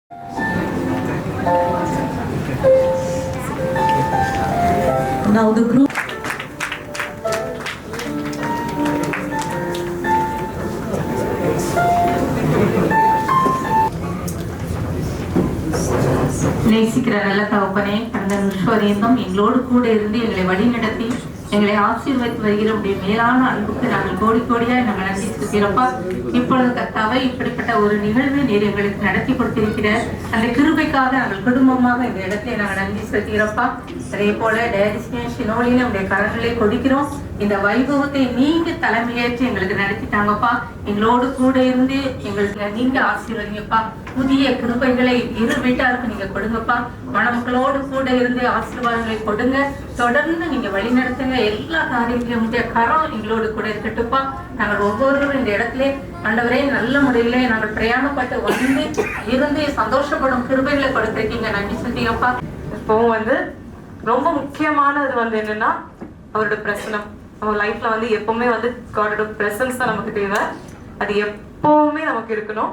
Now the group. நேசிக்கிற நல்ல தகப்பனே, கடந்த நிமிஷம் எங்களோடு கூட இருந்து எங்களை வழிநடத்தி எங்களை ஆசீர்வதித்து வருகிற உடைய மேலான அன்புக்கு நாங்கள் கோடி கோடியாய் நாங்கள் நன்றி செலுத்துகிறோம்ப்பா. இப்பொழுது கர்த்தாவே, இப்படிப்பட்ட ஒரு நிகழ்வை நீர் எங்களுக்கு நடத்தி கொடுத்திருக்கிற அந்த கிருபைக்காக நாங்கள் குடும்பமாக இந்த இடத்துல நாங்கள் நன்றி செலுத்துகிறோம்ப்பா. அதே போல ஷினோலின்னு நம்முடைய கரங்களை கொடுக்கிறோம். இந்த வைபவத்தை நீங்க தலைமையேற்று எங்களுக்கு நடத்திட்டாங்கப்பா. எங்களோடு கூட இருந்து எங்களுக்கு நீங்க ஆசீர்வதிங்கப்பா. புதிய கிருபைகளை இரு வீட்டாருக்கு நீங்க கொடுங்கப்பா. மணமக்களோடு கூட இருந்து ஆசீர்வாதங்களை கொடுங்க. தொடர்ந்து நீங்க வழி நடத்துங்க. எல்லா காரியங்களையும் கரம் எங்களோடு கூட இருக்கட்டும்ப்பா. நாங்கள் ஒவ்வொருவரும் இந்த இடத்துல ஆண்டவரே நல்ல முறையிலே நாங்கள் பிரயாணப்பட்டு வந்து இருந்து சந்தோஷப்படும் கிருபைகளை கொடுத்திருக்கீங்க. நன்றி சொல்றீங்கப்பா. இப்போ ரொம்ப முக்கியமானது என்னன்னா அவரோட பிரசனம். நம்ம லைஃப்ல எப்பவுமே காடோட பிரசன்ஸ் தான் நமக்கு தேவை. அது எப்பவுமே நமக்கு இருக்கணும்.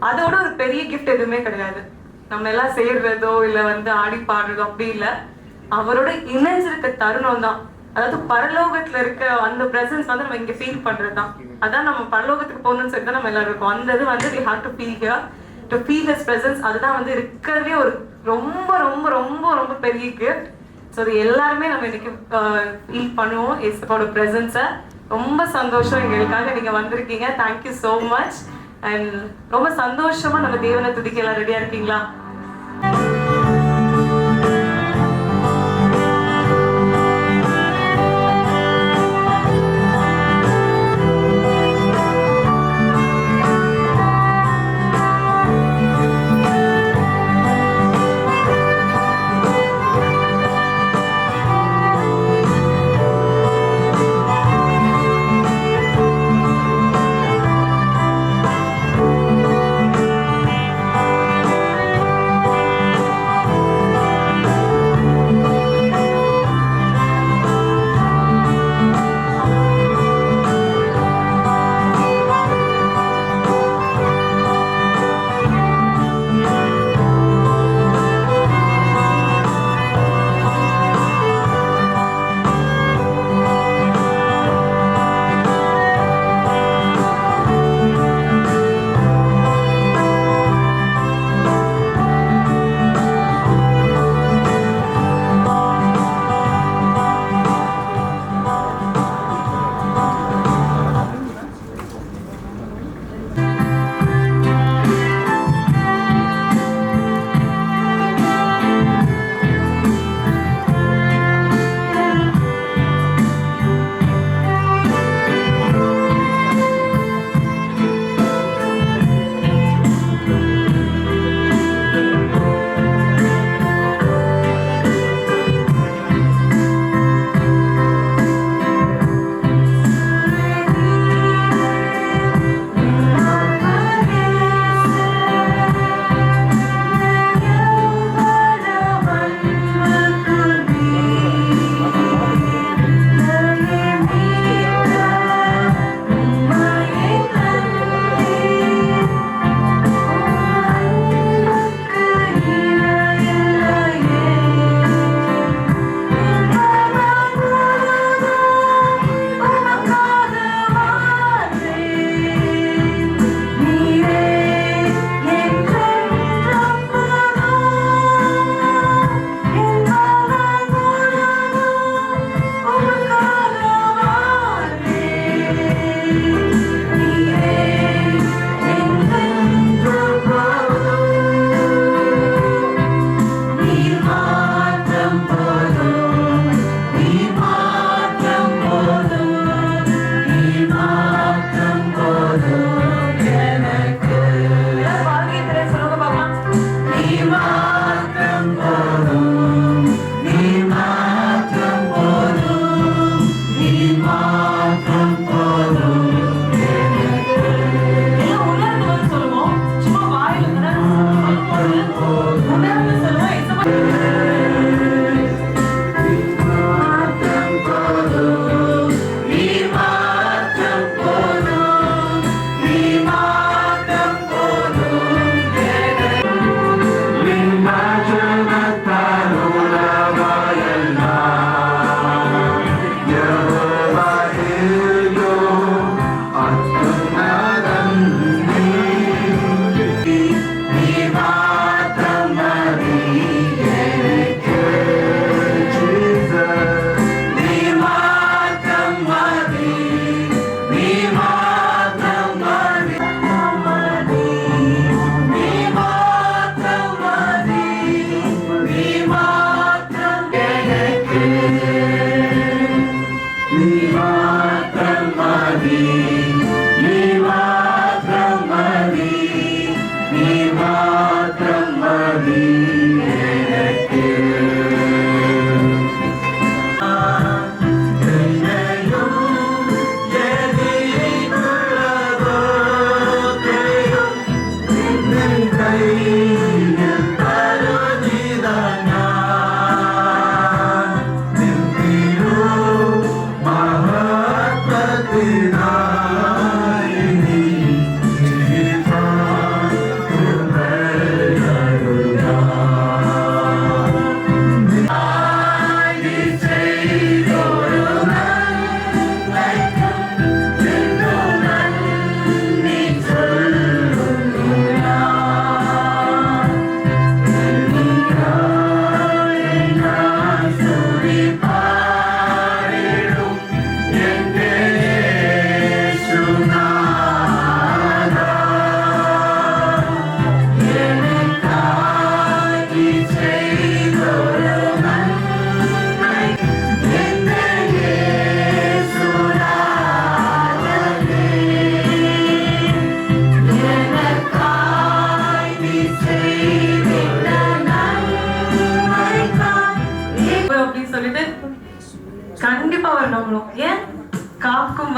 அதோட ஒரு பெரிய கிஃப்ட் எதுவுமே கிடையாது. நம்ம எல்லாம் சேர்றதோ இல்ல ஆடி பாடுறதோ அப்படி இல்லை. அவரோட இணைஞ்சிருக்க தருணம் தான். அதாவது பரலோகத்துல இருக்க அந்த பிரசன்ஸ் நம்ம இங்க ஃபீல் பண்றதுதான். அதான் நம்ம பரலோகத்துக்கு போகணும்னு சொல்லி தான் நம்ம எல்லாரும் இருக்கோம். அந்த இது we have to feel here to feel his presence. அதுதான் இருக்கிறதே ஒரு ரொம்ப ரொம்ப ரொம்ப ரொம்ப பெரிய கிஃப்ட். ஸோ அது எல்லாருமே நம்ம இன்னைக்கு ஃபீல் பண்ணுவோம் ஏசப்பாவோட பிரசன்ஸை. ரொம்ப சந்தோஷம் எங்களுக்காக நீங்க வந்திருக்கீங்க. Thank you so much. அண்ட் ரொம்ப சந்தோஷமா நம்ம தேவனை துதிக்க எல்லாம் ரெடியா இருக்கீங்களா?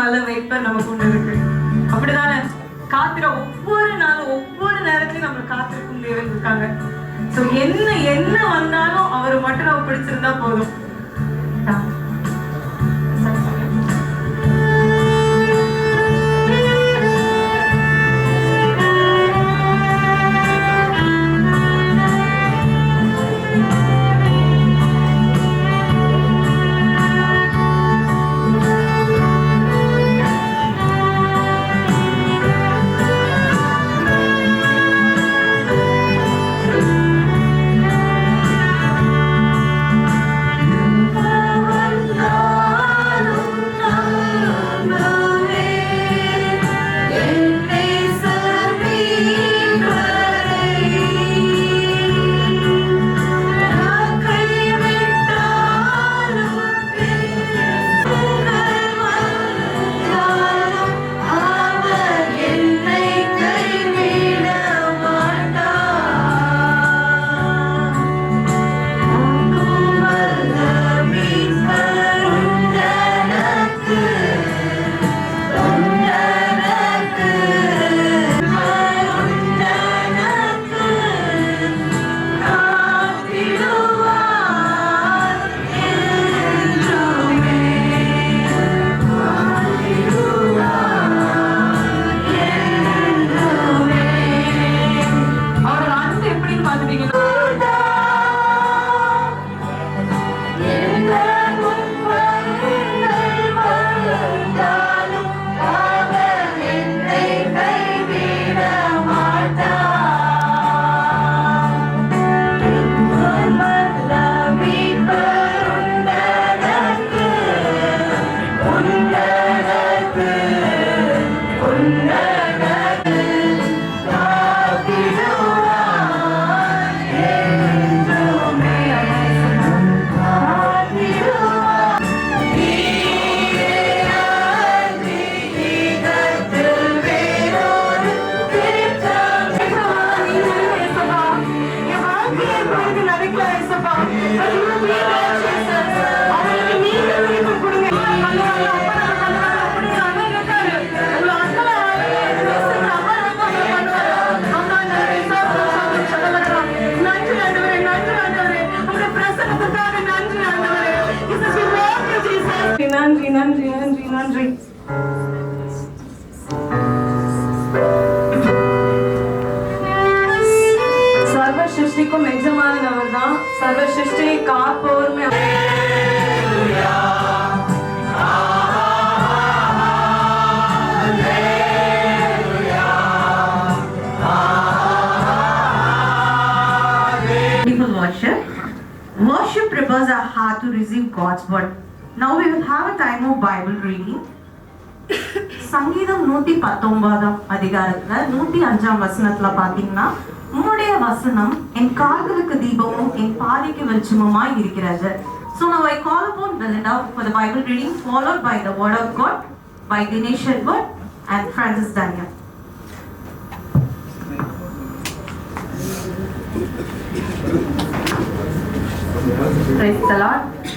நல்ல மேய்ப்பர் நமக்கு ஒண்ணு இருக்கு. அப்படிதானே? ஒவ்வொரு நாளும் ஒவ்வொரு நேரத்திலும் நம்ம காத்திருக்கும் தேவன் இருக்காங்க. சோ என்ன வந்தாலும் அவர் மட்டும் நம்ம பிடிச்சிருந்தா போதும். நன்றி நன்றி நன்றி நன்றி. சர்வ சிருஷ்டிக்கும் எஜமானவர் தான். சர்வ சிருஷ்டியை காப்போர் Worship prepares our heart to receive God's word. Now we will have a time of Bible reading. சங்கீதம் 119 அதிகாரத்துல 105 வசனத்துல பாத்தீங்கன்னா, உம்முடைய வசனம் என் கால்களுக்கு தீபமும் என் பாதைக்கு வெளிச்சமுமாய் இருக்கிறது. So now I call upon Belinda for the Bible reading, followed by the word of God by Dinesh Edward and Francis Daniel.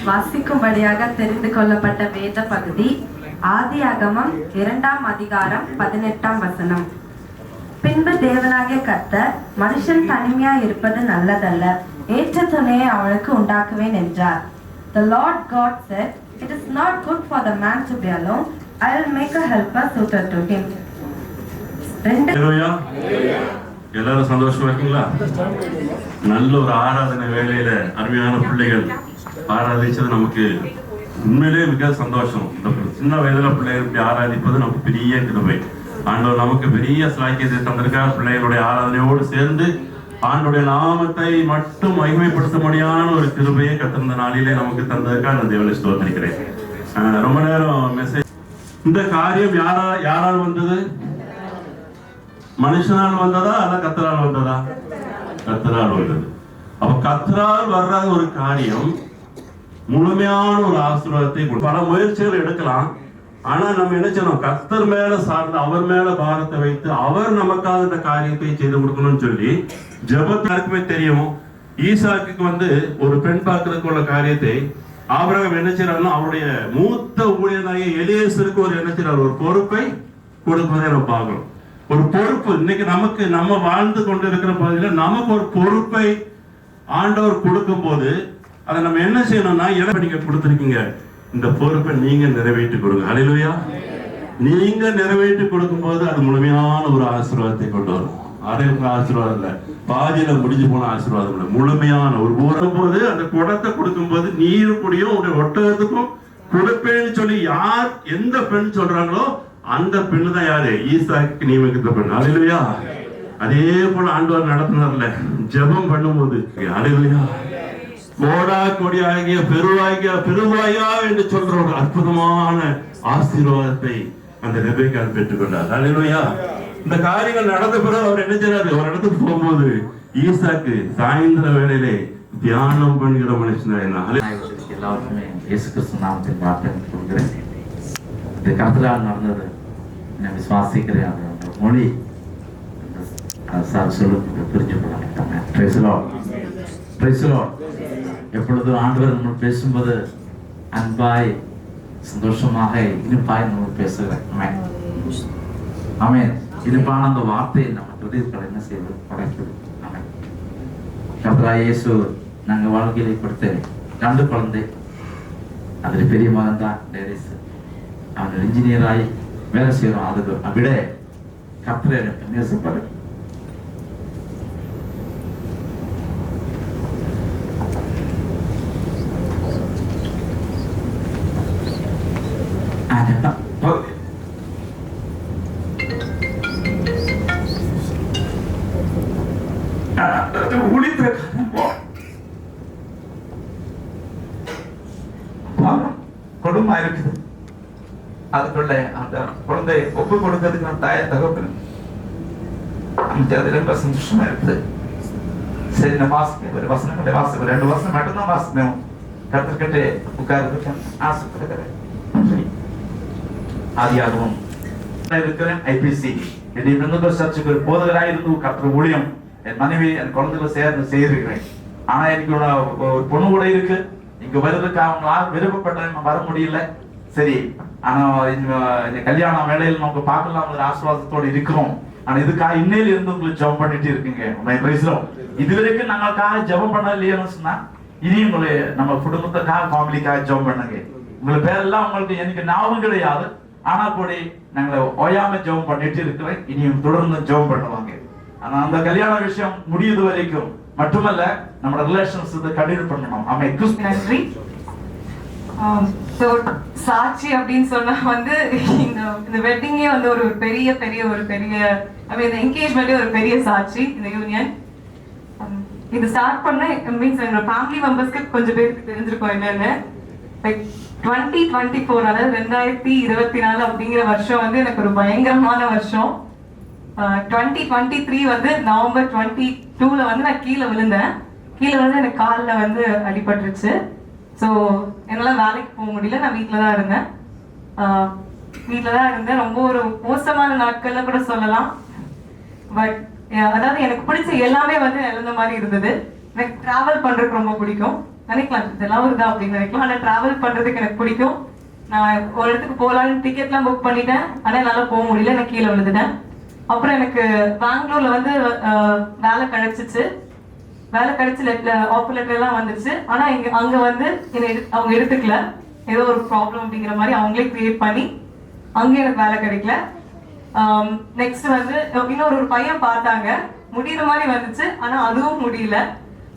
வாசிக்கும்படியாக தெரிந்து கொள்ளப்பட்ட வேத பகுதி ஆதியாகமம் 2ஆம் அதிகாரம் 18ஆம் வசனம். பின்பு தேவனாகிய கர்த்தர், மனுஷன் தனிமையா இருப்பது நல்லதல்ல, ஏற்ற துணையை அவனுக்கு உண்டாக்குவேன் என்றார். The Lord God said, it is not good for the man to be alone, I will make a helper suited to him. எல்லாரும் சந்தோஷமா இருக்கீங்களா? நல்ல ஒரு ஆராதனை வேலையில அருமையான பிள்ளைகள் ஆராதிச்சது நமக்கு உண்மையிலேயே மிக சந்தோஷம். சின்ன வயதுல பிள்ளைகள் இப்படி ஆராதிப்பது நமக்கு பெரிய கிருபை. ஆண்டவர் நமக்கு பெரிய சாக்கியத்தை தந்திருக்கார். பிள்ளைகளுடைய ஆராதனையோடு சேர்ந்து ஆண்டோடைய நாமத்தை மட்டும் மகிமைப்படுத்தும்படியான ஒரு கிருபையை கத்திருந்த நாளிலே நமக்கு தந்ததுக்காக நான் தேவனை ஸ்தோத்திரிக்கிறேன். ரொம்ப நேரம் மெசேஜ். இந்த காரியம் யாரால் வந்தது? மனுஷனால் வந்ததா அல்ல கர்த்தரால் வந்ததா? கர்த்தரால் வந்தது. அப்ப கர்த்தரால் வர்ற ஒரு காரியம் முழுமையான ஒரு ஆசீர்வாதத்தை பல முயற்சிகள் எடுக்கலாம். ஆனா நம்ம என்ன செய்யணும்? கர்த்தர் மேல சார்ந்து அவர் மேல பாரத்தை வைத்து அவர் நமக்காக இந்த காரியத்தை செய்து கொடுக்கணும்னு சொல்லி ஜெபத்தாருக்குமே தெரியும். ஈசாக்குக்கு ஒரு பெண் பார்க்கறதுக்கு உள்ள காரியத்தை ஆபிரகாம் என்ன செய்யறாருன்னா அவருடைய மூத்த ஊழியனாகிய எலியேசருக்கு ஒரு என்ன செய்யறாரு, ஒரு பொறுப்பை கொடுப்பதை நம்ம பார்க்கிறோம். ஒரு பொறுப்பு இன்னைக்கு நமக்கு நம்ம வாழ்ந்து கொண்டு இருக்கிற பகுதியில் நமக்கு ஒரு பொறுப்பை ஆண்டவர் கொடுக்கும் போது அதை நம்ம என்ன செய்யணும்னா, எனக்கு நீங்க கொடுத்துருக்கீங்க, இந்த பொறுப்பை நீங்க நிறைவேற்றி கொடுங்க. ஹல்லேலூயா. நீங்க நிறைவேற்றி கொடுக்கும் போது அது முழுமையான ஒரு ஆசீர்வாதத்தை கொண்டு வரும். அரைமுக ஆசீர்வாதம் இல்ல, பாதியில முடிஞ்சு போன ஆசீர்வாதம் இல்ல, முழுமையான ஒரு ஊரும் போது அந்த குடத்தை கொடுக்கும் போது நீர் குடியும் உடைய ஒட்டகத்துக்கும் கொடுப்பேன்னு சொல்லி யார் எந்த பெண் சொல்றாங்களோ அந்த பெண்ணு தான் யாரு, ஈசாக்கு நியமித்த பெண். ஹல்லேலூயா. அதே போல ஆண்டவர் நடத்தினார்ல, ஜெபம் பண்ணும்போது ஹல்லேலூயா, கோடா கொடியாகிய பெருவாயா என்று சொல்ற ஒரு அற்புதமான ஆசீர்வாதத்தை அந்த ரெபெக்காள் பெற்றுக்கொண்டார். ஹல்லேலூயா. இந்த காரியங்கள் நடந்த பிறகு அவர் என்ன செய்றாரு, ஒரு இடத்துக்கு போகும்போது ஈசாக்கு சாயந்தர வேளையிலே தியானம் பண்ணுகிற மனுஷன். எல்லாருக்குமே இயேசு கிறிஸ்து நாமத்தில் பிரார்த்தனை கொடுக்கிறேன். இது கர்த்தரால் நடந்தது நான் விசுவாசிக்கிறேன். அந்த மொழி சார் சொல்லுங்க புரிஞ்சு கொள்ளலாம். எப்பொழுதும் ஆண்டவர் நம்ம பேசும்போது அன்பாய் சந்தோஷமாக இனிப்பாய் நம்ம பேசுகிறேன். ஆமென். இனிப்பான அந்த வார்த்தையை நம்ம ஹிருதயத்தில் என்ன செய்வது, படைக்குது. ஆமென். கர்த்தராகிய இயேசு நாங்க வாழ்க்கையில கொடுத்த 2 குழந்தை, அதுல பெரிய மகன் தான் டேரிஸ். அவன் இன்ஜினியராய் வேலை செய்யறோம். அதுக்கு விட கர்த்தரை எனக்கு நேசிப்பாரு. கொடுமை இருக்குது. அதுக்குள்ள அந்த குழந்தை ஒப்பு கொடுக்கிறதுக்கு நான் தாய தகப்பன் அது ரொம்ப சந்தோஷமா இருக்குது. சரி, நான் வாசிப்பேன், ஒரு வசனம் கிட்ட வாசிப்பேன், 2 வசனம் மட்டும்தான் வாசிப்பேன். கற்றுக்கிட்டு உட்கார்ந்து ஆசைப்படுகிறேன். ஆதியாகவும் இருக்கிறேன். ஐபிசி சர்ச்சுக்கு ஒரு போதகராக இருந்து கற்ற ஊழியம் என் மனைவி என் குழந்தைகளை சேர்ந்து செய்திருக்கிறேன். ஆனா எனக்கு ஒரு பொண்ணு கூட இருக்கு. இங்க வருவதற்கு அவங்களால விருப்பப்பட்ட வர முடியல. சரி, ஆனா இந்த கல்யாண வேலையில் நமக்கு பார்க்கலாம் ஒரு ஆசீர்வாதத்தோடு இருக்கிறோம். ஆனா இதுக்காக இன்னையில இருந்து உங்களுக்கு ஜெபம் பண்ணிட்டு இருக்கீங்க. இதுவரைக்கும் நாங்களுக்காக ஜெபம் பண்ண இல்லையான்னு சொன்னா இனி உங்களை நம்ம குடும்பத்துக்காக ஃபேமிலிக்காக ஜெபம் பண்ணுங்க. உங்களை பேரெல்லாம் உங்களுக்கு எனக்கு ஞாபகம் கிடையாது. ஆனா கூட நாங்களை ஓயாம ஜெபம் பண்ணிட்டு இருக்கிறேன். இனியும் தொடர்ந்து ஜெபம் பண்ணுவாங்க. ஆனா அந்த கல்யாண விஷயம் முடியுது வரைக்கும் மட்டுமல்ல, நம்ம ரிலேஷன்ஸ் கண்டினியூ பண்ணணும். நன்றி. சாட்சி அப்படின்னு சொன்னா வந்து இந்த வெட்டிங்கே வந்து ஒரு பெரிய இந்த என்கேஜ்மெண்டே ஒரு பெரிய சாட்சி. இந்த யூனியன் இது ஸ்டார்ட் பண்ண மீன்ஸ் எங்க ஃபேமிலி மெம்பர்ஸ்க்கு கொஞ்சம் பேருக்கு தெரிஞ்சிருக்கும் என்னன்னு. லைக் 2024 அதாவது 2024 அப்படிங்கிற வருஷம் வந்து எனக்கு ஒரு பயங்கரமான வருஷம். 2023 வந்து நவம்பர் 22ல வந்து நான் கீழே விழுந்தேன். எனக்கு காலில் வந்து அடிபட்டுருச்சு. ஸோ என்னால் வேலைக்கு போக முடியல. நான் வீட்டில் தான் இருந்தேன். ரொம்ப ஒரு மோசமான நாட்கள்ல கூட சொல்லலாம். பட் அதாவது எனக்கு பிடிச்ச எல்லாமே வந்து இழந்த மாதிரி இருந்தது. எனக்கு டிராவல் பண்றதுக்கு ரொம்ப பிடிக்கும். நினைக்கலாம் இதெல்லாம் வருதா அப்படின்னு நினைக்கலாம். ஆனால் டிராவல் பண்றதுக்கு எனக்கு பிடிக்கும். நான் ஒரு இடத்துக்கு போகலான்னு டிக்கெட்லாம் புக் பண்ணிட்டேன். ஆனால் என்னால் போக முடியல. நான் கீழே விழுந்துட்டேன். அப்புறம் எனக்கு பெங்களூர்ல வந்து வேலை கிடைச்சிச்சு. ஆஃபர் லெட்டர் எல்லாம் வந்துருச்சு. ஆனா அங்க வந்து அவங்க எடுத்துக்கல. ஏதோ ஒரு ப்ராப்ளம் அப்படிங்கிற மாதிரி அவங்களே கிரியேட் பண்ணி அங்கே எனக்கு வேலை கிடைக்கல. நெக்ஸ்ட் வந்து இன்னொரு பையன் பார்த்தாங்க, முடிகிற மாதிரி வந்துச்சு. ஆனா அதுவும் முடியல.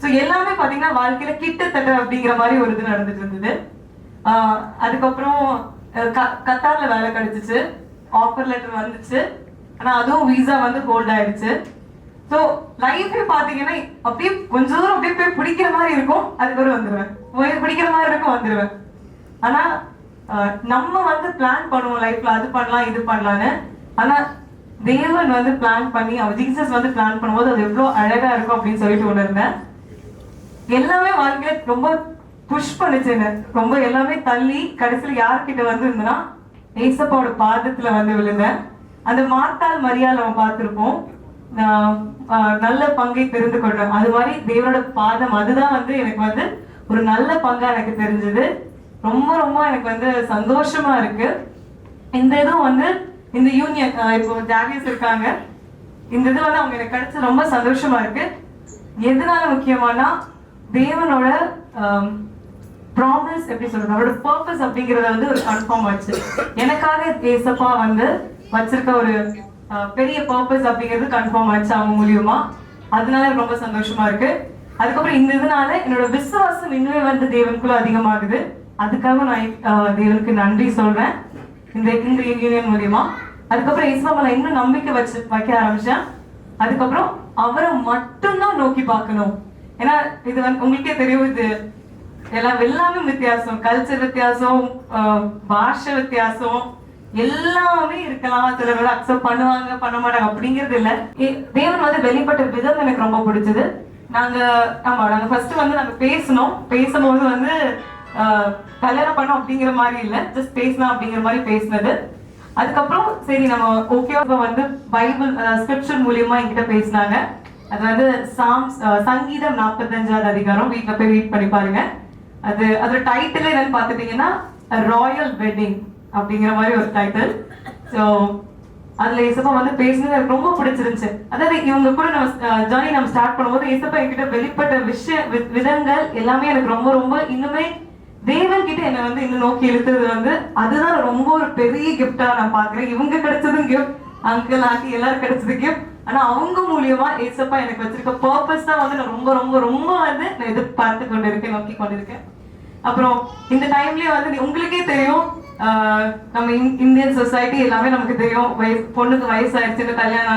ஸோ எல்லாமே பாத்தீங்கன்னா வாழ்க்கையில கிட்டத்தட்ட அப்படிங்கிற மாதிரி ஒரு இது நடந்துட்டு இருந்தது. அதுக்கப்புறம் கத்தார்ல வேலை கிடைச்சிச்சு. ஆஃபர் லெட்டர் வந்துச்சு. ஆனா அதுவும் விசா வந்து ஹோல்ட் ஆயிடுச்சு. ஸோ லைஃபே பாத்தீங்கன்னா அப்படியே கொஞ்ச தூரம் அப்படியே போய் பிடிக்கிற மாதிரி இருக்கும், அதுக்கப்புறம் வந்துடுவேன். பிடிக்கிற மாதிரி இருக்கும், வந்துடுவேன். ஆனா நம்ம வந்து பிளான் பண்ணுவோம் லைஃப்ல, அது பண்ணலாம் இது பண்ணலான்னு. ஆனா தேவன் வந்து பிளான் பண்ணி, அவர் ஜீசஸ் வந்து பிளான் பண்ணும்போது அது எவ்வளவு அழகா இருக்கும் அப்படின்னு சொல்லிட்டு உணர்ந்தேன். எல்லாமே வாழ்க்கையில ரொம்ப புஷ் பண்ணிச்சுன்னு ரொம்ப எல்லாமே தள்ளி கடைசியில் யார்கிட்ட வந்து இருந்தேன்னா ஏசப்பாவோட பாதத்துல வந்து விழுந்தேன். அந்த மார்த்தாள் மரியாதை நம்ம பார்த்திருப்போம், நல்ல பங்கை தெரிந்து கொள்றேன். அது மாதிரி தேவனோட பாதம், அதுதான் வந்து எனக்கு வந்து ஒரு நல்ல பங்கா எனக்கு தெரிஞ்சது. ரொம்ப ரொம்ப எனக்கு வந்து சந்தோஷமா இருக்கு. இந்த இதுவும் வந்து இந்த யூனியன் இப்போ ஜாகிஸ் இருக்காங்க, இந்த இது வந்து அவங்க எனக்கு கிடைச்சது ரொம்ப சந்தோஷமா இருக்கு. எதனால முக்கியமானா தேவனோட ப்ராமிஸ் எப்படி சொல்றது, அவரோட பர்பஸ் அப்படிங்கறத வந்து ஒரு கன்ஃபார்ம் ஆச்சு. எனக்காக ஏசப்பா வந்து வச்சிருக்க ஒரு பெரிய பர்பஸ் அப்படிங்கிறது கன்ஃபார்ம் ஆச்சு அவங்க மூலியமா. அதனால ரொம்ப சந்தோஷமா இருக்கு. அதுக்கப்புறம் இந்த இதனால என்னோட விசுவாசம் இன்னுமே வந்து தேவனுக்குள்ள அதிகமாகுது. அதுக்காக நான் தேவனுக்கு நன்றி சொல்றேன் இந்த யூனியன் மூலியமா. அதுக்கப்புறம் இஸ்லாமல இன்னும் நம்பிக்கை வைக்க ஆரம்பிச்சேன். அதுக்கப்புறம் அவரை மட்டும்தான் நோக்கி பார்க்கணும். ஏன்னா இது வந்து உங்களுக்கே தெரியும், இது எல்லாமே வித்தியாசம், கல்ச்சர் வித்தியாசம், பாஷை வித்தியாசம், எல்லாமே இருக்கலாம். சிலர் அக்செப்ட் பண்ணுவாங்க, பண்ண மாட்டாங்க அப்படிங்கிறது இல்ல. தேவன் வந்து வெளிப்பட்ட விதம் எனக்கு ரொம்ப பிடிச்சது. நாங்க ஃபர்ஸ்ட் வந்து நாங்க பேசும்போது வந்து கல்யாணம் பண்ணோம் அப்படிங்கிற மாதிரி இல்ல, ஜஸ்ட் பேசலாம் அப்படிங்கிற மாதிரி பேசினது. அதுக்கப்புறம் சரி நம்ம ஓகே வந்து பைபிள் ஸ்கிரிப்சர் மூலியமா என்கிட்ட பேசினாங்க. அது வந்து சங்கீதம் 45வது அதிகாரம், வீட்டுல போய் ரீட் பண்ணி பாருங்க. அதோட டைட்டில் என்னன்னு பாத்துட்டீங்கன்னா ராயல் வெட்டிங் அப்படிங்கிற மாதிரி ஒரு டைட்டில். ஸோ அதுல ஏசப்பா வந்து பேசுனது எனக்கு ரொம்ப பிடிச்சிருந்துச்சு. அதாவது இவங்க கூட நம்ம ஜர்னி நம்ம ஸ்டார்ட் பண்ணும்போது ஏசப்பா என்கிட்ட வெளிப்பட்ட விதங்கள் எல்லாமே எனக்கு ரொம்ப ரொம்ப இன்னுமே தேவன் கிட்ட என்ன வந்து இன்னும் நோக்கி இழுத்தது வந்து அதுதான் ரொம்ப ஒரு பெரிய கிஃப்டா நான் பாக்குறேன். இவங்க கிடைச்சதும் கிஃப்ட், அங்கிள் ஆண்டி எல்லாரும் கிடைச்சது கிஃப்ட். ஆனா அவங்க மூலியமா ஏசப்பா எனக்கு வச்சிருக்க பர்பஸ் தான் வந்து நான் ரொம்ப ரொம்ப ரொம்ப வந்து நான் எதிர்பார்த்து கொண்டு இருக்கேன், நோக்கி கொண்டு இருக்கேன். அப்புறம் இந்த டைம்லயே வந்து உங்களுக்கே தெரியும், நம்ம இந்தியன் சொசைட்டி எல்லாமே நமக்கு தெரியும், பொண்ணுக்கு வயசாயிடுச்சுன்னு கல்யாணம்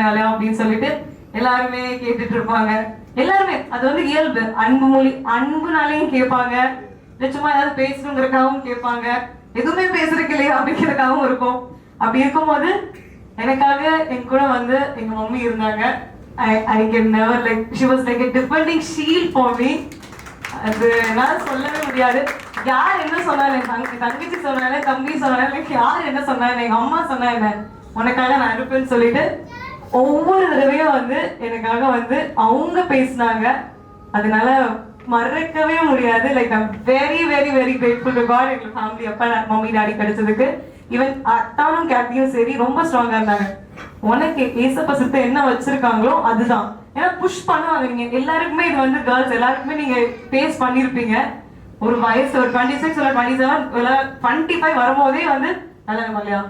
ஆலையா அப்படின்னு சொல்லிட்டு எல்லாருமே கேட்டுட்டு இருப்பாங்க. எல்லாருமே அது வந்து இயல்பு, அன்புனாலையும் கேட்பாங்க, சும்மா ஏதாவது பேசணுங்கிறக்காகவும் கேட்பாங்க, எதுவுமே பேசுறதுக்கு இல்லையா அப்படிங்கிறதுக்காகவும் இருக்கும். அப்படி இருக்கும்போது எனக்காக என் கூட வந்து எங்க மம்மி இருந்தாங்க. I can never like, she was like a defending shield for me. அது என்னால சொல்லவே முடியாது. யார் என்ன சொன்னாலும், தங்கச்சி சொன்னாலும், தம்பி சொன்னாலும், யார் என்ன சொன்னாலும், எங்க அம்மா சொன்னாங்க உனக்காக நான் இருப்பேன்னு சொல்லிட்டு ஒவ்வொரு தடவையும் வந்து எனக்காக வந்து அவங்க பேசினாங்க. அதனால மறக்கவே முடியாது. Like I'm very very very grateful to God. எங்க ஃபேமிலி அப்பா மம்மி டாடி கிடைச்சதுக்கு. ஈவன் அத்தானும் கேட்டியும் சரி ரொம்ப ஸ்ட்ராங்கா இருந்தாங்க. உனக்கு ஏசப்பா சித்த என்ன வச்சிருக்காங்களோ அதுதான். ஏன்னா புஷ் பண்ணுவாங்க. நீங்க எல்லாருக்குமே இது வந்து கேர்ள்ஸ் எல்லாருக்குமே நீங்க ஃபேஸ் பண்ணிருப்பீங்க. ஒரு வயசு ஒரு 26 ஒரு 27 இல்ல 25 வரும்போதே வந்து கல்யாணம் இல்லையா,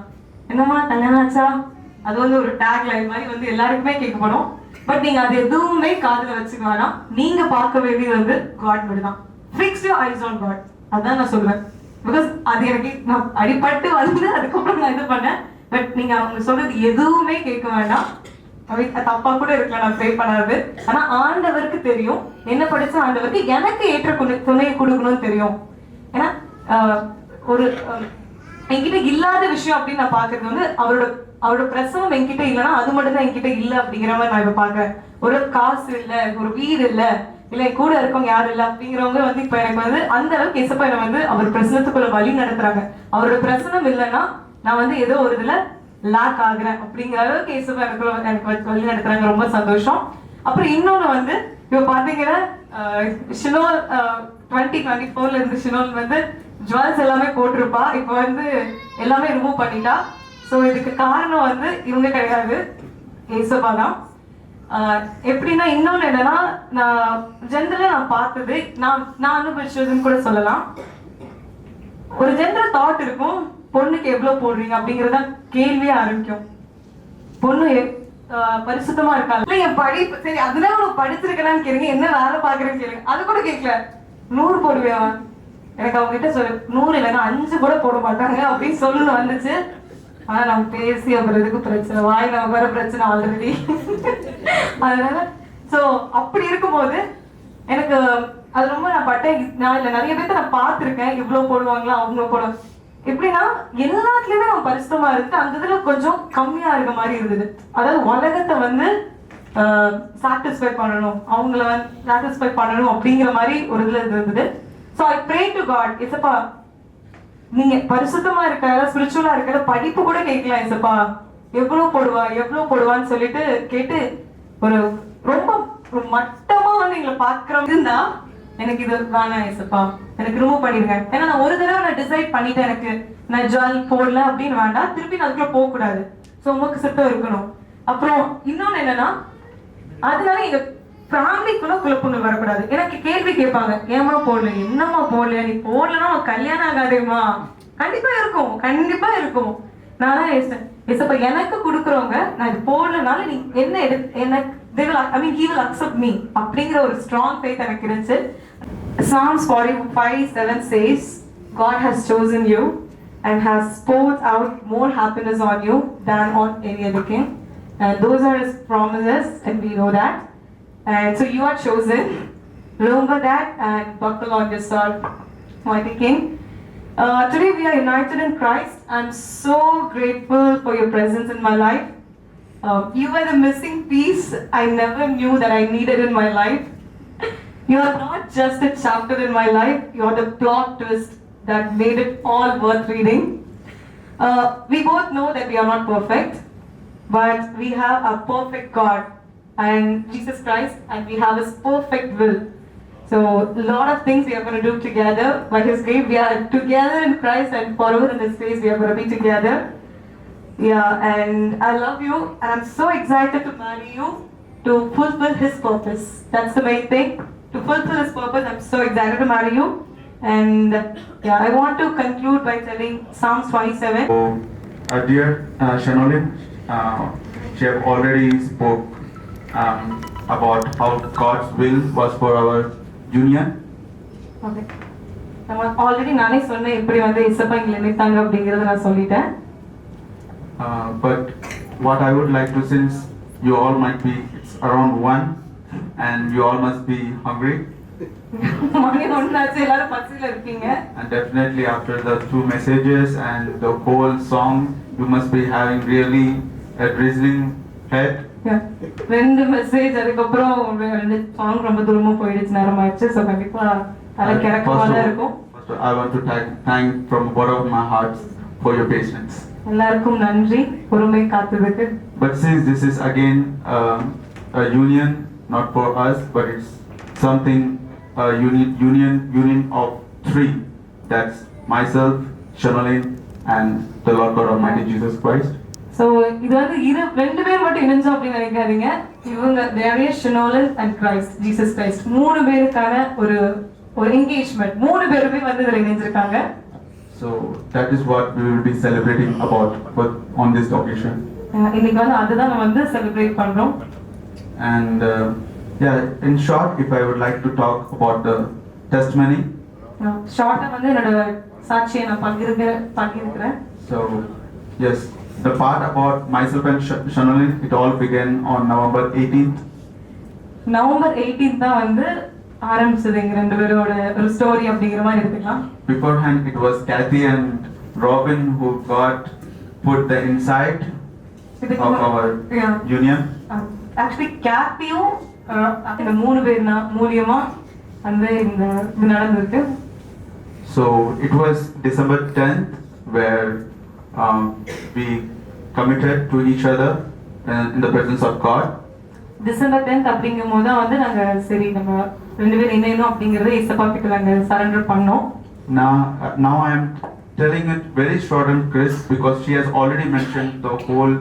என்னம்மா கல்யாணம் ஆச்சா, அது வந்து ஒரு டேக் லைன் மாதிரி வந்து எல்லாருக்குமே கேட்கப்படும். பட் நீங்க அது எதுவுமே காதுல வச்சுக்க வேணாம். நீங்க பார்க்க வேண்டியது வந்து காட் மட்டும். Fix your eyes on God. அதான் நான் சொல்லுவேன். பிகாஸ் அது எனக்கு நான் அடிபட்டு வந்து அதுக்கப்புறம் நான் இது பண்ணேன். பட் நீங்க அவங்க சொல்றது எதுவுமே கேட்க வேண்டாம். தப்பா கூட இருக்கலாம் நான் ப்ரே பண்ணாது. ஆனா ஆண்டவருக்கு தெரியும், என்ன படிச்ச ஆண்டவருக்கு எனக்கு ஏற்ற துணையை கொடுக்கணும்னு தெரியும். ஏன்னா ஒரு என்கிட்ட இல்லாத விஷயம் அப்படின்னு நான் பாக்குறது வந்து அவரோட பிரசவம் என்கிட்ட இல்லைன்னா அது மட்டும் தான் என்கிட்ட இல்லை அப்படிங்கிற மாதிரி நான் இப்ப பாக்குறேன். ஒரு காசு இல்ல, ஒரு வீடு இல்ல கூட இருக்கவங்க யாரும் இல்ல அப்படிங்கிறவங்க வந்து இப்ப எனக்கு வந்து அந்த அளவுக்கு ஏசப்பா என்ன வந்து அவர் பிரசனத்துக்குள்ள வழி நடத்துறாங்க. அவரோட பிரசனம் இல்லைன்னா நான் வந்து ஏதோ ஒரு இதுல லாக் ஆகுறேன் அப்படிங்கிற அளவுக்கு ஏசப்பா எனக்கு வழி நடத்துறாங்க. ரொம்ப சந்தோஷம். அப்புறம் இன்னொன்னு வந்து இப்ப பாத்தீங்கன்னா ஷினோல் 2024ல இருந்து ஷினோல் வந்து ஜுவல்ஸ் எல்லாமே போட்டிருப்பா. இப்ப வந்து எல்லாமே ரிமூவ் பண்ணிட்டா. ஸோ இதுக்கு காரணம் வந்து இவங்க கிடையாது, ஏசப்பா தான். எப்படின்னா இன்னொன்னு என்னன்னா, நான் ஜென்ரலா நான் பார்த்தது, நான் அனுபவிச்சதுன்னு கூட சொல்லலாம். ஒரு ஜென்ரல் தாட் இருக்கும், பொண்ணுக்கு எவ்வளவு போடுறீங்க அப்படிங்கறத கேள்வியே ஆரம்பிக்கும். பொண்ணு பரிசுத்தமா இருக்கா, என் படிப்பு சரி அதுதான் உனக்கு படிச்சிருக்கேன்னு கேளுங்க, என்ன வேலை பாக்குறேன்னு கேளுங்க, அது கூட கேட்கல. 100 போடுவியா? எனக்கு அவங்க கிட்ட சொல்லு 100 இல்லைன்னா 5 கூட போட மாட்டாங்க அப்படின்னு சொல்லணும் வந்துச்சு. ஆனா நம்ம பேசி அப்புறம் எதுக்கு பிரச்சனை, வாய் நமக்கு வர பிரச்சனை ஆல்ரெடி. அதனால சோ அப்படி இருக்கும்போது எனக்கு அது ரொம்ப நான் பட்டேன். நான் இல்ல நிறைய பேர்த்த நான் பார்த்திருக்கேன், இவ்வளவு போடுவாங்களா அவங்க போடுவாங்க. எப்படின்னா எல்லாத்துலயுமே நம்ம பரிசுத்தமா இருக்கு, அந்த இதுல கொஞ்சம் கம்மியா இருக்க மாதிரி இருந்தது. அதாவது உலகத்தை வந்து சாட்டிஸ்ஃபை பண்ணணும், அவங்கள வந்து சாட்டிஸ்ஃபை பண்ணணும் அப்படிங்கிற மாதிரி ஒரு இதுல இருந்தது. So I pray to God, ஏசப்பா நீங்க பரிசுத்தமா இருக்க ஸ்பிரிச்சுவலா இருக்கிற படிப்பு கூட கேட்கலாம், ஏசப்பா எவ்வளவு போடுவான்னு சொல்லிட்டு கேட்டு ஒரு ரொம்ப மட்டமா வந்து எங்களை பாக்குறவங்க எனக்கு இது வேணாம் ஏசப்பா, எனக்கு ரிமூவ் பண்ணிடுங்க. ஏன்னா நான் ஒரு தடவை நான் டிசைட் பண்ணிட்டேன், எனக்கு நான் ஜுவல் போடல அப்படின்னு வேண்டாம், திருப்பி நான் அதுக்குள்ள போக கூடாது. ஸோ உங்களுக்கு சித்தம் இருக்கணும். அப்புறம் இன்னொன்னு என்னன்னா, அதனால எங்க ஃபேமிலிக்குள்ள குழப்பங்கள் வரக்கூடாது. எனக்கு கேள்வி கேட்பாங்க, ஏமா போடல, என்னம்மா போடலையா, நீ போடலன்னா கல்யாணம் ஆகாதேம்மா. கண்டிப்பா இருக்கும், கண்டிப்பா இருக்கும். நான் தான் ஏசப்பா எனக்கு கொடுக்குறவங்க நான் இது போடலனால நீ என்ன எனக்கு he will accept me அப்படிங்கிற ஒரு strong faith எனக்கு இருந்துச்சு. Psalms 45:7 says, God has chosen you and has poured out more happiness on you than on any other king. And those are his promises, and we know that. And so you are chosen. Remember that and buckle on your sword, mighty king. Today we are united in Christ. I'm so grateful for your presence in my life. You were the missing piece I never knew that I needed in my life. You are not just a chapter in my life, you are the plot twist that made it all worth reading. We both know that we are not perfect, but we have a perfect God and Jesus Christ, and we have his perfect will. So a lot of things we are going to do together. By his grace we are together in Christ, and forever in his grace we are going to be together. Yeah, and I love you, and I'm so excited to marry you to fulfill his purpose. That's the main thing. To fulfill his purpose, I'm so excited to marry you. And yeah, I want to conclude by telling Psalms 27. So, dear Shanolin, she have already spoke about how God's will was for our union. Okay. நம்ம already நானே சொன்னேன் எப்படி வந்து இசப்பா எங்களை நினைத்தாங்க அப்படிங்கறத நான் சொல்லிட்டேன். But what I would like to, since you all might be, it's around 1 and you all must be hungry. மணி 1 ஆச்சு, எல்லாரும் பசியில இருக்கீங்க. And definitely after the 2 messages and the whole song, you must be having really a drizzling head. ரெண்டு message அதுக்கப்புறம் ரெண்டு song ரொம்ப தூரமா போயிடுச்சு, நேரம் ஆயிடுச்சு. ஸோ கண்டிப்பா தலை கிறக்கமா தான் இருக்கும். I want to thank from the bottom of my heart for your patience. எல்லாருக்கும் நன்றி பொறுமை காத்ததுக்கு. But since this is again a union, not for us, but it's something union of 3. That's myself, Shanolin, and the Lord God Almighty Jesus Christ. So இது வந்து ரெண்டு பேர் மட்டும் இணைஞ்சோம் அப்படின்னு நினைக்காதீங்க. இவங்க தேவரே ஷனோலன் அண்ட் கிரைஸ்ட், ஜீசஸ் கிரைஸ்ட், 3 பேருக்கான ஒரு என்கேஜ்மெண்ட். 3 பேருமே வந்து இதில் இணைஞ்சிருக்காங்க. So that is what we will be celebrating about on this occasion. இன்னைக்கு வந்து அதுதான் நம்ம வந்து செலிப்ரேட் பண்றோம். And yeah, in short, if I would like to talk about the testimony. ஷார்ட்டா வந்து என்னோட சாட்சியை நான் பகிர்க்கிறேன். So yes, the part about myself and Shanolin, it all began on November 18th. November 18th தான் வந்து ஆரம்பிச்சது எங்க ரெண்டு பேரோட ஒரு ஸ்டோரி அப்படிங்கிற மாதிரி எடுத்துக்கலாம். Beforehand it was Kathy and Robin who put the insight of our union. Actually கேத்தியும் இந்த 3 பேர் மூலியமா வந்து இந்த இது நடந்திருக்கு. So it was December 10th where we committed to each other in the presence of God. December 10th அப்படிங்கும்போது தான் வந்து நாங்க சரி நம்ம ரெண்டு பேரும் இணையணும் அப்படிங்கறத இசப்பா கிட்ட நாங்க சரண்டர் பண்ணோம். Now I am telling it very short and crisp because she has already mentioned the whole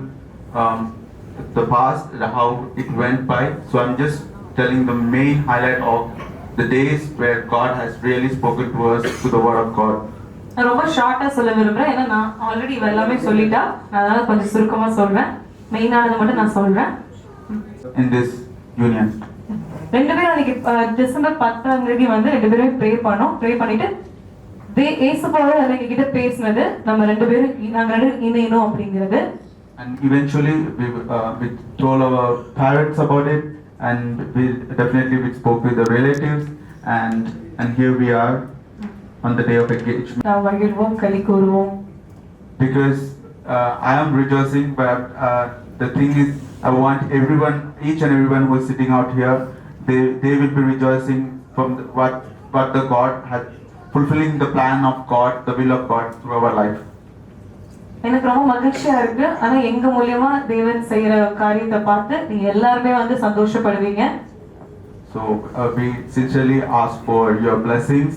the past, how it went by. So I'm just telling the main highlight of the days where God has really spoken to us through the word of God. நான் ரொம்ப ஷார்ட்டா சொல்ல விரும்புறேன், ஏன்னா நான் already எல்லாமே சொல்லிட்டா. நான் அதனால கொஞ்சம் சுருக்கமா சொல்றேன், மெயினானதை மட்டும் நான் சொல்றேன். In this union, ரெண்டு பேரும் அன்னைக்கு டிசம்பர் 10ஆம் தேதி வந்து ரெண்டு பேரும் ப்ரே பண்ணோம். ப்ரே பண்ணிட்டு ஏசப்பாவே எங்க கிட்ட பேசினது நம்ம ரெண்டு பேரும் நாங்க ரெண்டு இணையணும் அப்படிங்கிறது. and eventually we told our parents about it, and we spoke with the relatives, and here we are on the day of engagement. நான் மகிழ்வோம், களி கூறுவோம். Because I am rejoicing, but the thing is, I want everyone, each and everyone who is sitting out here, they will be rejoicing from what the God has, fulfilling the plan of God, the will of God through our life. எனக்கு ரொம்ப மகிழ்ச்சியா இருக்கு. ஆனா எங்க மூலியமா தேவன் செய்யற காரியத்தை பார்த்து நீங்க எல்லாருமே வந்து சந்தோஷப்படுவீங்க. So we sincerely ask for your blessings,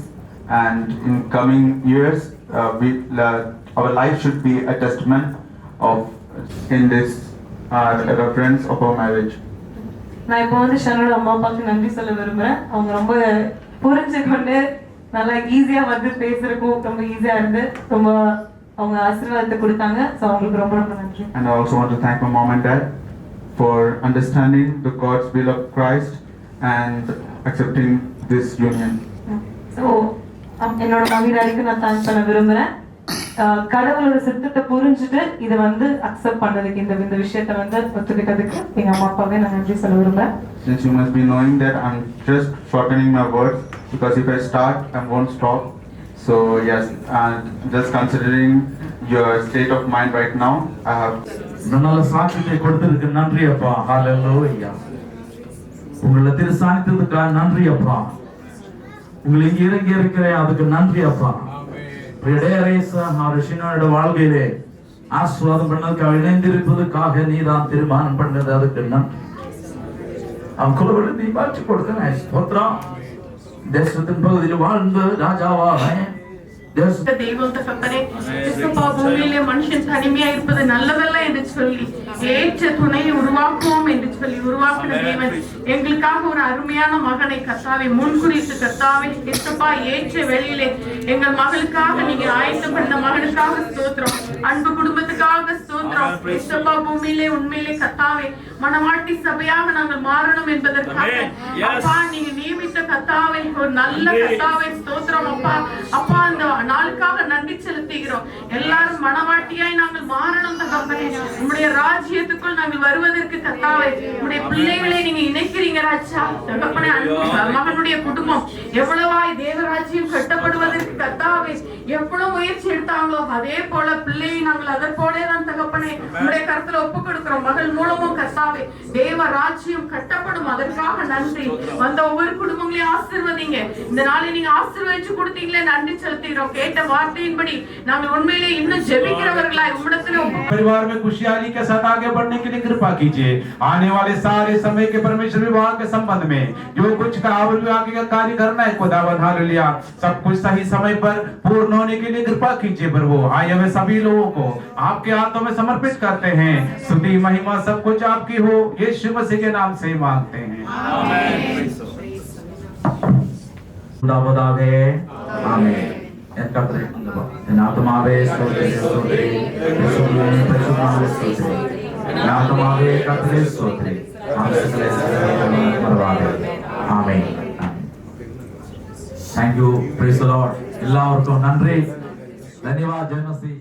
and in coming years, our life should be a testament of in this reference of our marriage. நான் இப்போ வந்து ஷனோட அம்மா அப்பாவுக்கு நன்றி சொல்ல விரும்புகிறேன். அவங்க ரொம்ப புரிஞ்சுக்கொண்டு நல்லா ஈஸியாக வந்து பேசுறதுக்கும் ரொம்ப ஈஸியாக இருந்து ரொம்ப அவங்க ஆசீர்வாதத்தை கொடுத்தாங்க. ஸோ அவங்களுக்கு ரொம்ப ரொம்ப நன்றி. And I also want to thank my mom and dad for understanding the God's will of Christ and accepting this union. So என்னோட மம்மி டாடிக்கு நான் தேங்க்ஸ் பண்ண விரும்புகிறேன். கடவுளோட சித்தத்தை புரிஞ்சுட்டு இதை வந்து அக்செப்ட் பண்ணதுக்கு இந்த விஷயத்தை வந்து ஒத்துக்கிட்டதுக்கு எங்க அம்மா அப்பாவே நான் நன்றி சொல்ல விரும்புறேன். Since you must be knowing that I'm just shortening my words, because if I start I won't stop. So yes, and just considering your state of mind right now, I have நல்ல சாட்சியை கொடுத்திருக்கு. நன்றி அப்பா. ஹalleluya. உங்களை திருசானித்ததுக்காக நன்றி அப்பா. உங்களை இங்க இறங்கி இருக்கிறேன் அதுக்கு நன்றி அப்பா. வாழ்க்கையிலே ஆஸ்வாதம் பண்ணதுக்காக இணைந்திருப்பதற்காக நீதான் தீர்மானம் பண்ணது அதுக்கு நன்றி. அவங்களோட நீ மாற்றி கொடுத்தேன் ஸ்தோத்திரம். தேசத்தின் பகுதியில் வாழ்ந்து ராஜாவாக தெய்வம் தகப்பனே, பூமியிலே மனுஷன் தனிமையா இருப்பது நல்லதல்ல என்று சொல்லி ஏற்ற துணையை உருவாக்குவோம் என்று சொல்லி உருவாக்கின தேவன் எங்களுக்காக ஒரு அருமையான மகனை கர்த்தாவை முன்குறித்து கர்த்தாவை எஸ்தப்பா ஏற்ற வேளையிலே எங்கள் மகளுக்காக நீங்க ஆயத்தம் பண்ண மகனுக்காக ஸ்தோத்திரம். அன்பு குடும்பத்துக்காக ஸ்தோத்திரம். எஸ்தப்பா பூமியிலே உண்மையிலே கர்த்தாவை மனவாட்டி சபையாக நாங்கள் மாறணும் என்பதற்காக அப்பா நீங்க நியமித்த கர்த்தாவை ஒரு நல்ல கர்த்தாவை ஸ்தோத்திரம். அப்பா அப்பா அந்த நாளுக்காக நன்றி செலுத்துகிறோம். எல்லாரும் மனவாட்டியாய் நாங்கள் மாறணும் தகப்பனே. உம்முடைய ராஜ்யத்துக்குள் நாங்கள் வருவதற்கு கர்த்தாவே உம்முடைய பிள்ளைகளை நீங்க இணைக்கிறீங்க ராஜா தகப்பனே. மகனுடைய குடும்பம் எவ்வளவாய் தேவராஜ்யம் கட்டப்படுவதற்கு கர்த்தாவே எவ்வளவு முயற்சி எடுத்தாங்களோ அதே போல பிள்ளையை நாங்கள் அதற்போலே தான் தகப்பனே உம்முடைய கருத்துல ஒப்பு கொடுக்கிறோம். மகள் மூலமும் கர்த்தாவே தேவ ராஜ்யம் கட்டப்படும். அதற்காக நன்றி. வந்த ஒவ்வொரு குடும்பங்களையும் ஆசீர்வதிங்க. இந்த நாளை நீங்க ஆசீர்வதிச்சு கொடுத்தீங்களே நன்றி செலுத்துகிறோம். கேட்ட வார்த்தையின்படி நாங்கள் उनमें இன்னும் ஜெபிக்கிறவர்களாய் உம்மிடத்திலே परिवार में खुशहाली के साथ आगे बढ़ने के लिए कृपा कीजिए। आने वाले सारे समय के परमेश्वर विवाह के संबंध में जो कुछ काबल आगे का कार्य करना है खुदावंद हालेलुया सब कुछ सही समय पर पूर्ण होने के लिए कृपा कीजिए प्रभु। आए हुए सभी लोगों को आपके हाथों में समर्पित करते हैं। स्तुति महिमा सब कुछ आपकी हो यीशु मसीह के नाम से मांगते हैं आमीन। खुदावंदावे आमीन। என் ஆத்மாவே ஸ்தோத்திரி ஸ்தோத்திரி பரிசுத்தமானவரே ஸ்தோத்திரி. என் ஆத்மாவே கர்த்தரை ஸ்தோத்திரி. ஆமென். ஆமென். Thank you. Praise the Lord. எல்லாருக்கும் நன்றி. धन्यवाद. जय मसीह.